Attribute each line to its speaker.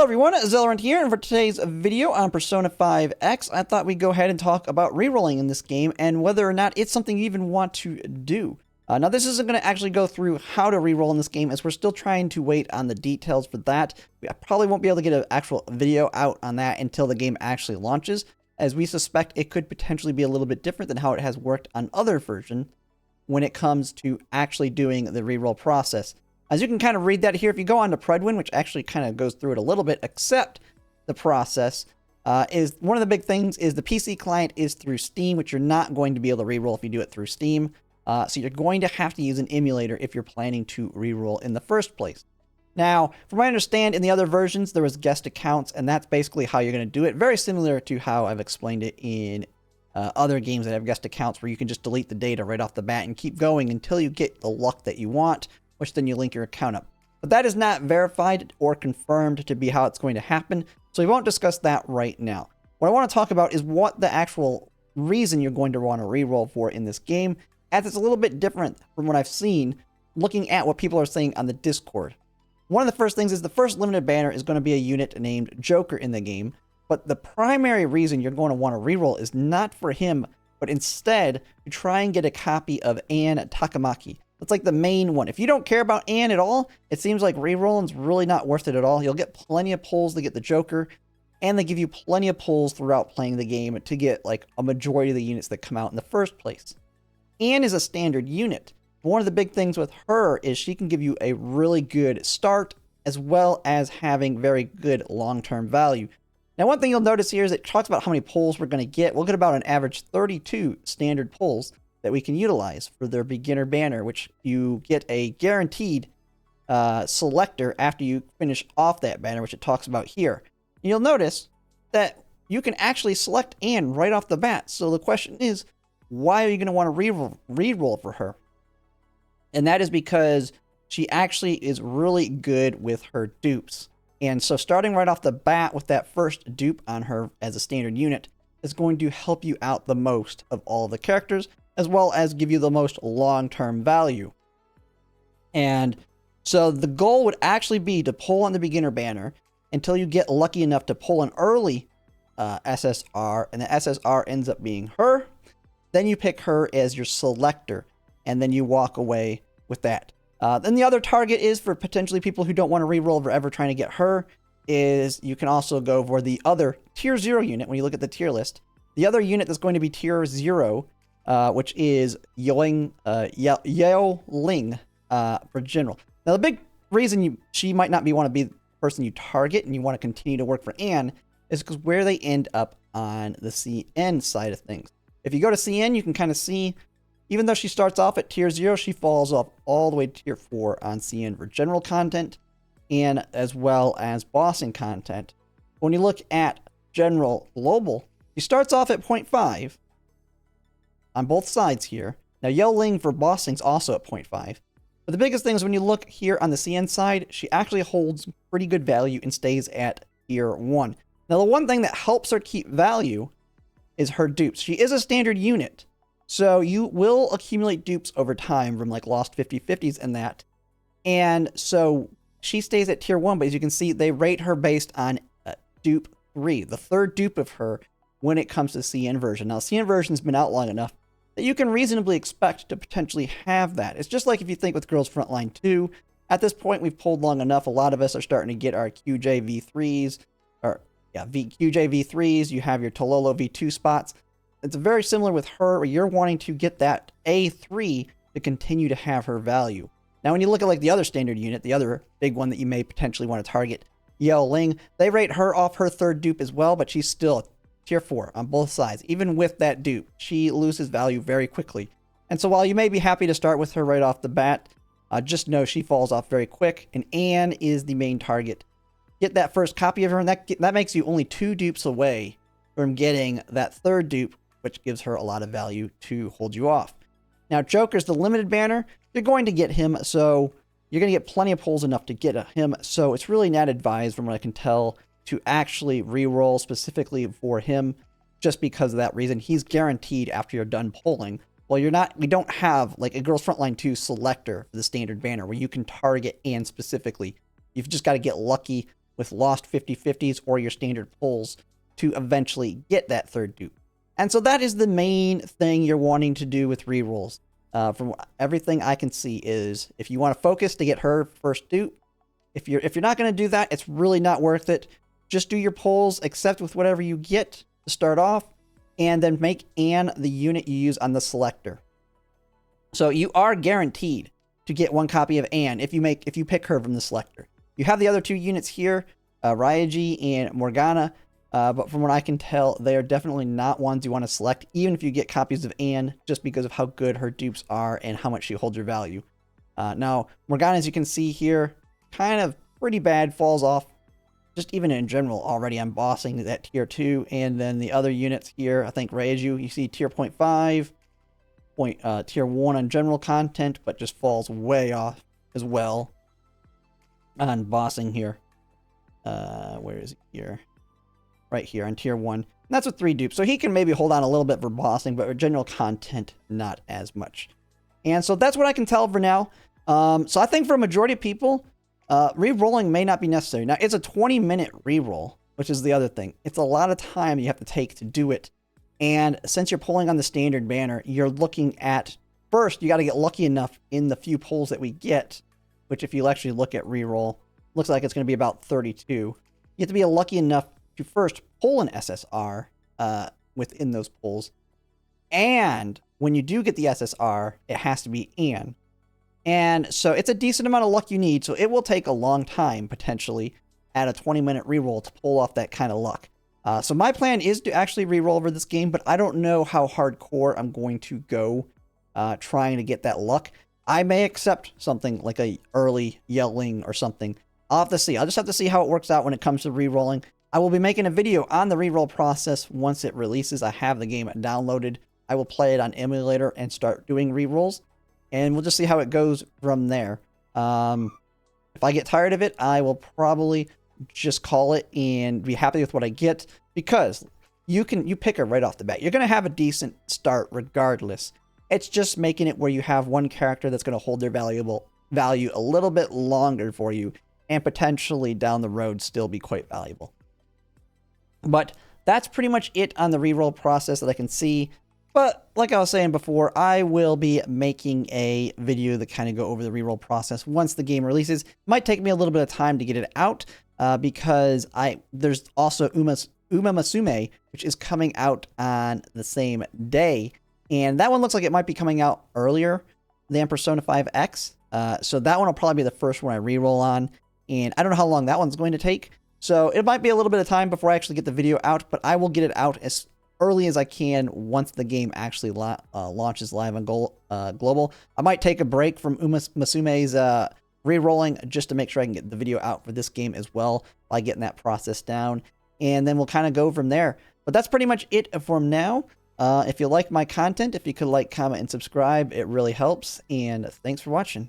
Speaker 1: everyone, Zelrant here, and for today's video on Persona 5X, I thought we'd go ahead and talk about rerolling in this game and whether or not it's something you even want to do. Now, this isn't going to actually go through how to reroll in this game, as we're still trying to wait on the details for that. I probably won't be able to get an actual video out on that until the game actually launches, as we suspect it could potentially be a little bit different than how it has worked on other versions when it comes to actually doing the reroll process. As you can kind of read that here, if you go on to Predwin, which actually kind of goes through it a little bit, except the process, is one of the big things is the PC client is through Steam, which you're not going to be able to reroll if you do it through Steam. So you're going to have to use an emulator if you're planning to reroll in the first place. Now, from what I understand, in the other versions, there was guest accounts, and that's basically how you're going to do it. Very similar to how I've explained it in other games that have guest accounts, where you can just delete the data right off the bat and keep going until you get the luck that you want, which then you link your account up. But that is not verified or confirmed to be how it's going to happen, so we won't discuss that right now. What I want to talk about is what the actual reason you're going to want to reroll for in this game, as it's a little bit different from what I've seen looking at what people are saying on the Discord. One of the first things is the first limited banner is going to be a unit named Joker in the game, but the primary reason you're going to want to reroll is not for him, but instead to try and get a copy of Anne Takamaki. That's like the main one. If you don't care about Anne at all, it seems like rerolling's really not worth it at all. You'll get plenty of pulls to get the Joker, and they give you plenty of pulls throughout playing the game to get like a majority of the units that come out in the first place. Anne is a standard unit. One of the big things with her is she can give you a really good start, as well as having very good long-term value. Now, one thing you'll notice here is it talks about how many pulls we're going to get. We'll get about an average 32 standard pulls that we can utilize for their beginner banner, which you get a guaranteed selector after you finish off that banner, which it talks about here. And you'll notice that you can actually select Anne right off the bat. So the question is, why are you going to want to reroll for her? And that is because she actually is really good with her dupes. And so starting right off the bat with that first dupe on her as a standard unit is going to help you out the most of all the characters, as well as give you the most long-term value. And so the goal would actually be to pull on the beginner banner until you get lucky enough to pull an early SSR, and the SSR ends up being her. Then you pick her as your selector, and then you walk away with that. Then the other target is for potentially people who don't want to reroll forever trying to get her, is you can also go for the other tier 0 unit when you look at the tier list. The other unit that's going to be tier 0, which is Yao Ling for general. Now, the big reason she might not want to be the person you target and you want to continue to work for Anne is because where they end up on the CN side of things. If you go to CN, you can kind of see, even though she starts off at tier 0, she falls off all the way to tier 4 on CN for general content and as well as bossing content. When you look at general global, she starts off at 0.5 on both sides here. Now, Yao Ling for bossing is also at 0.5. But the biggest thing is when you look here on the CN side, she actually holds pretty good value and stays at tier 1. Now, the one thing that helps her keep value is her dupes. She is a standard unit, so you will accumulate dupes over time from like lost 50/50s and that. And so she stays at tier 1, but as you can see, they rate her based on dupe 3, the third dupe of her when it comes to CN version. Now, CN version's been out long enough that you can reasonably expect to potentially have that. It's just like if you think with Girls Frontline 2, at this point we've pulled long enough, a lot of us are starting to get our QJ V3s, QJ V3s, you have your Tololo V2 spots. It's very similar with her, where you're wanting to get that A3 to continue to have her value. Now, when you look at like the other standard unit, the other big one that you may potentially want to target, Yao Ling, they rate her off her third dupe as well, but she's still tier 4 on both sides. Even with that dupe, she loses value very quickly. And so while you may be happy to start with her right off the bat, just know she falls off very quick, and Anne is the main target. Get that first copy of her, and that makes you only 2 dupes away from getting that third dupe, which gives her a lot of value to hold you off. Now, Joker's the limited banner. You're going to get him, so you're going to get plenty of pulls enough to get him, so it's really not advised, from what I can tell, to actually reroll specifically for him, just because of that reason. He's guaranteed after you're done pulling. Well, we don't have like a Girls Frontline 2 selector for the standard banner where you can target Anne specifically. You've just got to get lucky with lost 50/50s or your standard pulls to eventually get that third dupe. And so that is the main thing you're wanting to do with rerolls. From everything I can see is if you want to focus to get her first dupe, if you're not going to do that, it's really not worth it. Just do your pulls, accept with whatever you get to start off, and then make Anne the unit you use on the selector. So you are guaranteed to get one copy of Anne if you pick her from the selector. You have the other two units here, Ryaji and Morgana, but from what I can tell, they are definitely not ones you want to select, even if you get copies of Anne, just because of how good her dupes are and how much she holds her value. Now, Morgana, as you can see here, kind of pretty bad, falls off, just even in general already. I'm bossing at tier 2, and then the other units here, I think Ryaji, you see tier 0.5, tier 1 on general content, but just falls way off as well on bossing here. Where is it here? Right here on tier 1. And that's with 3 dupes. So he can maybe hold on a little bit for bossing, but for general content, not as much. And so that's what I can tell for now. So I think for a majority of people, re-rolling may not be necessary. Now, it's a 20-minute re-roll, which is the other thing. It's a lot of time you have to take to do it. And since you're pulling on the standard banner, you're looking at, first, you got to get lucky enough in the few pulls that we get, which if you actually look at re-roll, looks like it's going to be about 32. You have to be lucky enough to first pull an SSR within those pulls. And when you do get the SSR, it has to be Anne. And so it's a decent amount of luck you need, so it will take a long time, potentially, at a 20-minute reroll to pull off that kind of luck. So my plan is to actually reroll over this game, but I don't know how hardcore I'm going to go trying to get that luck. I may accept something like a early yelling or something. I'll have to see. I'll just have to see how it works out when it comes to rerolling. I will be making a video on the reroll process once it releases. I have the game downloaded. I will play it on emulator and start doing rerolls, and we'll just see how it goes from there. If I get tired of it, I will probably just call it and be happy with what I get, because you pick her right off the bat. You're going to have a decent start regardless. It's just making it where you have one character that's going to hold their value a little bit longer for you, and potentially down the road still be quite valuable. But that's pretty much it on the reroll process that I can see. But like I was saying before, I will be making a video that kind of go over the reroll process once the game releases. It might take me a little bit of time to get it out because there's also Uma Musume, which is coming out on the same day. And that one looks like it might be coming out earlier than Persona 5X. So that one will probably be the first one I reroll on. And I don't know how long that one's going to take. So it might be a little bit of time before I actually get the video out, but I will get it out as early as I can once the game actually launches live on global. I might take a break from Uma Musume's re-rolling just to make sure I can get the video out for this game as well by getting that process down. And then we'll kind of go from there. But that's pretty much it from now. If you like my content, if you could like, comment, and subscribe, it really helps. And thanks for watching.